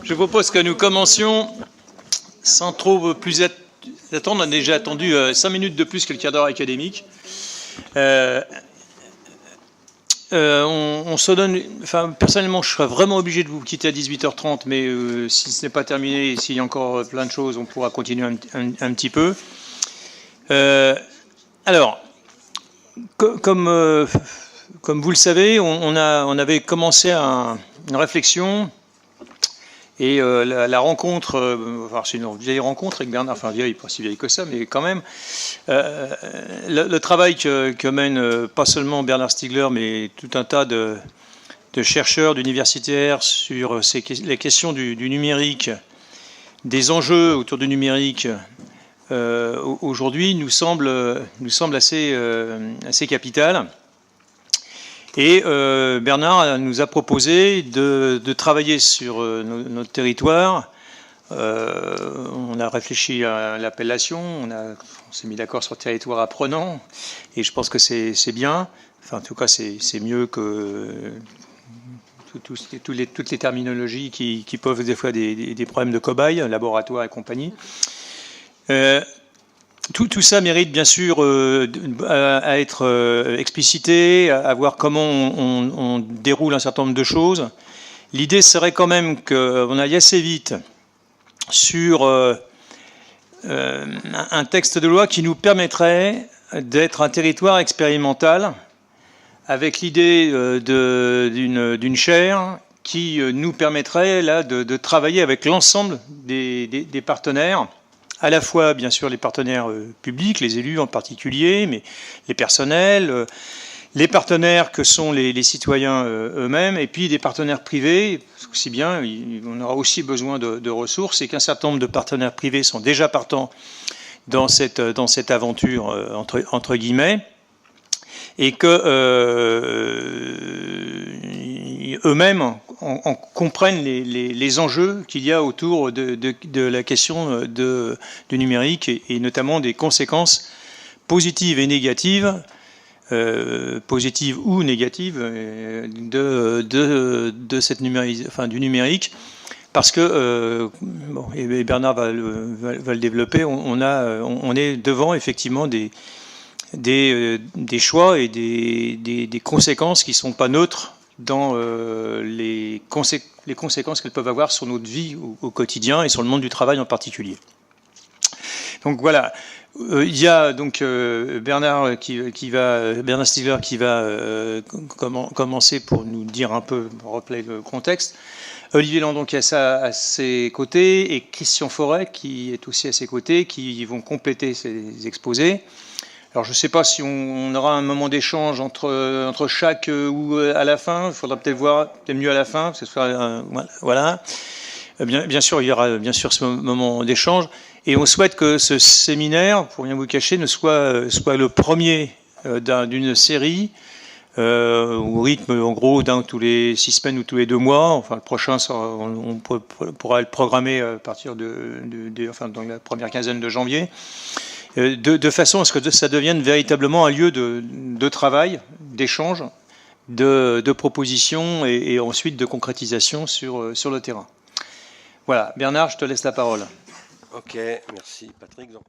Je propose que nous commencions sans trop plus attendre. On a déjà attendu 5 minutes de plus que le quart d'heure académique. On se donne, enfin, personnellement, je serais vraiment obligé de vous quitter à 18h30, mais si ce n'est pas terminé et s'il y a encore plein de choses, on pourra continuer un petit peu. Alors, comme vous le savez, on avait commencé une réflexion et la rencontre, enfin, c'est une vieille rencontre avec Bernard, enfin vieille, pas si vieille que ça, mais quand même, le travail que mène pas seulement Bernard Stiegler, mais tout un tas de chercheurs, d'universitaires sur les questions du numérique, des enjeux autour du numérique, aujourd'hui nous semble assez capital. Et Bernard nous a proposé de travailler sur notre territoire. On a réfléchi à l'appellation, on s'est mis d'accord sur territoire apprenant, et je pense que c'est bien. Enfin, en tout cas, c'est mieux que toutes les terminologies qui peuvent des fois des problèmes de cobayes, laboratoire et compagnie. Tout ça mérite bien sûr à être explicité, à voir comment on déroule un certain nombre de choses. L'idée serait quand même qu'on aille assez vite sur un texte de loi qui nous permettrait d'être un territoire expérimental, avec l'idée d'une chaire qui nous permettrait là de travailler avec l'ensemble des partenaires, à la fois bien sûr les partenaires publics, les élus en particulier, mais les personnels, les partenaires que sont les citoyens eux-mêmes, et puis des partenaires privés, aussi bien, on aura aussi besoin de ressources, et qu'un certain nombre de partenaires privés sont déjà partants dans cette aventure entre guillemets, et que eux-mêmes en comprennent les enjeux qu'il y a autour de la question du numérique, et notamment des conséquences positives et négatives, positives ou négatives, de cette du numérique. Parce que, bon, et Bernard va le développer, on est devant effectivement des choix et des conséquences qui ne sont pas neutres dans les conséquences qu'elles peuvent avoir sur notre vie au quotidien et sur le monde du travail en particulier. Donc voilà, il y a donc Bernard Stiegler qui va commencer pour nous dire un peu, rappeler le contexte. Olivier Landon qui est à ses côtés, et Christian Forêt qui est aussi à ses côtés, qui vont compléter ces exposés. Alors je ne sais pas si on aura un moment d'échange entre chaque ou à la fin. Il faudra peut-être voir, peut-être mieux à la fin, que ce soit voilà. Bien sûr, il y aura bien sûr ce moment d'échange, et on souhaite que ce séminaire, pour rien vous cacher, ne soit le premier d'une série au rythme en gros d'un tous les 6 semaines ou tous les 2 mois. Enfin, le prochain, on pourra le programmer à partir enfin, dans la première quinzaine de janvier. De façon à ce que ça devienne véritablement un lieu de travail, d'échange, de propositions et ensuite de concrétisation sur le terrain. Voilà, Bernard, je te laisse la parole. Ok, merci Patrick.